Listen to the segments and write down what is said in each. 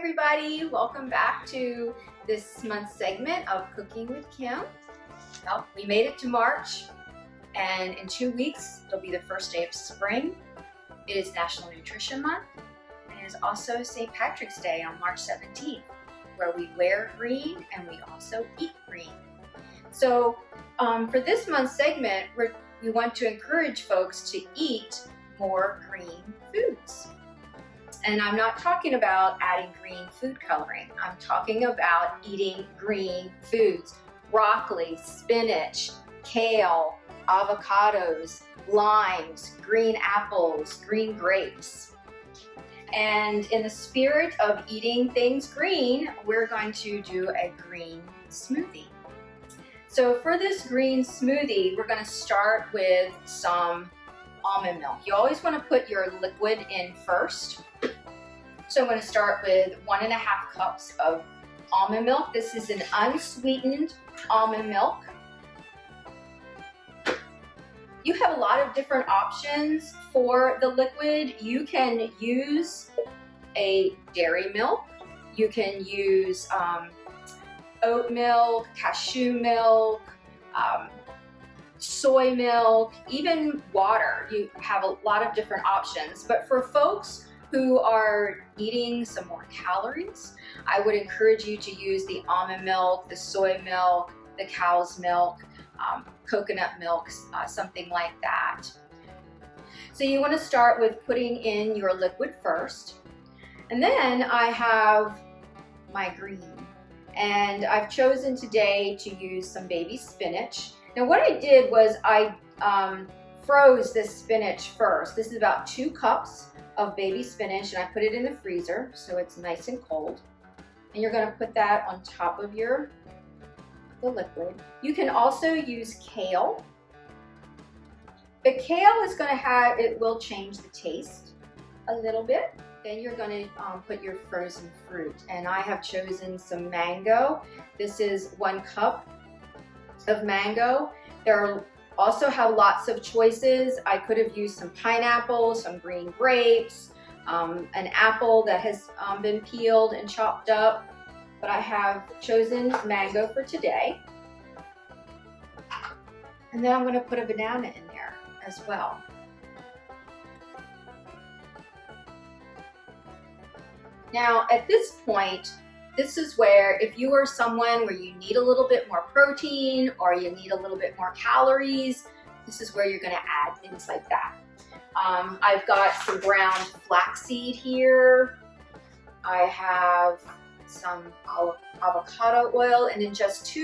everybody, welcome back to this month's segment of Cooking with Kim. Well, we made it to March, and in 2 weeks it'll be the first day of spring. It is National Nutrition Month, and it is also St. Patrick's Day on March 17th, where we wear green and we also eat green. So for this month's segment, we want to encourage folks to eat more green foods. And I'm not talking about adding green food coloring. I'm talking about eating green foods. Broccoli, spinach, kale, avocados, limes, green apples, green grapes. And in the spirit of eating things green, we're going to do a green smoothie. So for this green smoothie, we're going to start with some almond milk. You always want to put your liquid in first. So I'm going to start with 1.5 cups of almond milk. This is an unsweetened almond milk. You have a lot of different options for the liquid. You can use a dairy milk. You can use oat milk, cashew milk, soy milk, even water. You have a lot of different options. But for folks who are eating some more calories, I would encourage you to use the almond milk, the soy milk, the cow's milk, coconut milk, something like that. So you want to start with putting in your liquid first. And then I have my green. And I've chosen today to use some baby spinach. Now what I did was I froze this spinach first. This is about 2 cups of baby spinach, and I put it in the freezer so it's nice and cold. And you're going to put that on top of the liquid. You can also use kale, but kale is going to it will change the taste a little bit. Then you're going to put your frozen fruit, and I have chosen some mango. This is 1 cup of mango. There also have lots of choices. I could have used some pineapple, some green grapes, an apple that has been peeled and chopped up, but I have chosen mango for today. And then I'm going to put a banana in there as well. Now at this point, this is where if you are someone where you need a little bit more protein or you need a little bit more calories, this is where you're going to add things like that. I've got some ground flaxseed here. I have some avocado oil, and in just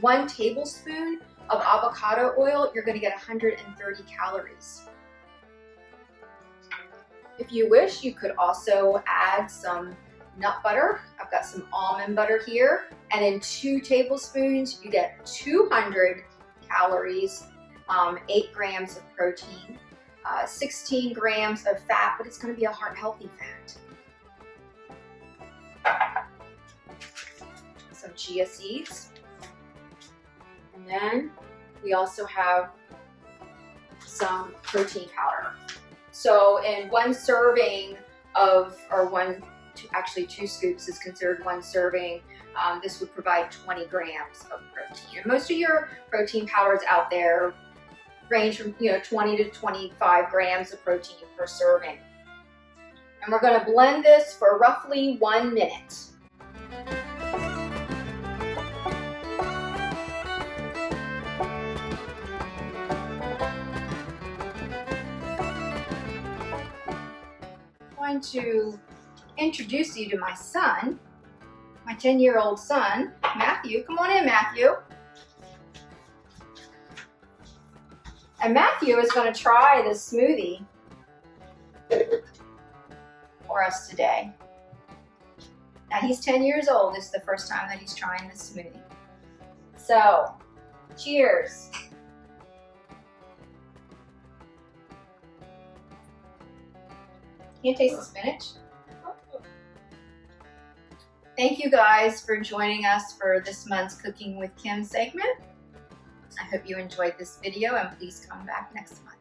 1 tablespoon of avocado oil, you're going to get 130 calories. If you wish, you could also add some nut butter. I've got some almond butter here, and in 2 tablespoons you get 200 calories, 8 grams of protein, 16 grams of fat, but it's going to be a heart-healthy fat. Some chia seeds, and then we also have some protein powder. So in 1 serving of, actually 2 scoops is considered 1 serving. This would provide 20 grams of protein. And most of your protein powders out there range from 20 to 25 grams of protein per serving. And we're going to blend this for roughly 1 minute. I'm going to introduce you to my son, my 10-year-old son, Matthew. Come on in, Matthew. And Matthew is going to try this smoothie for us today. Now he's 10 years old. This is the first time that he's trying this smoothie. So, cheers. Can you taste the spinach? Thank you guys for joining us for this month's Cooking with Kim segment. I hope you enjoyed this video, and please come back next month.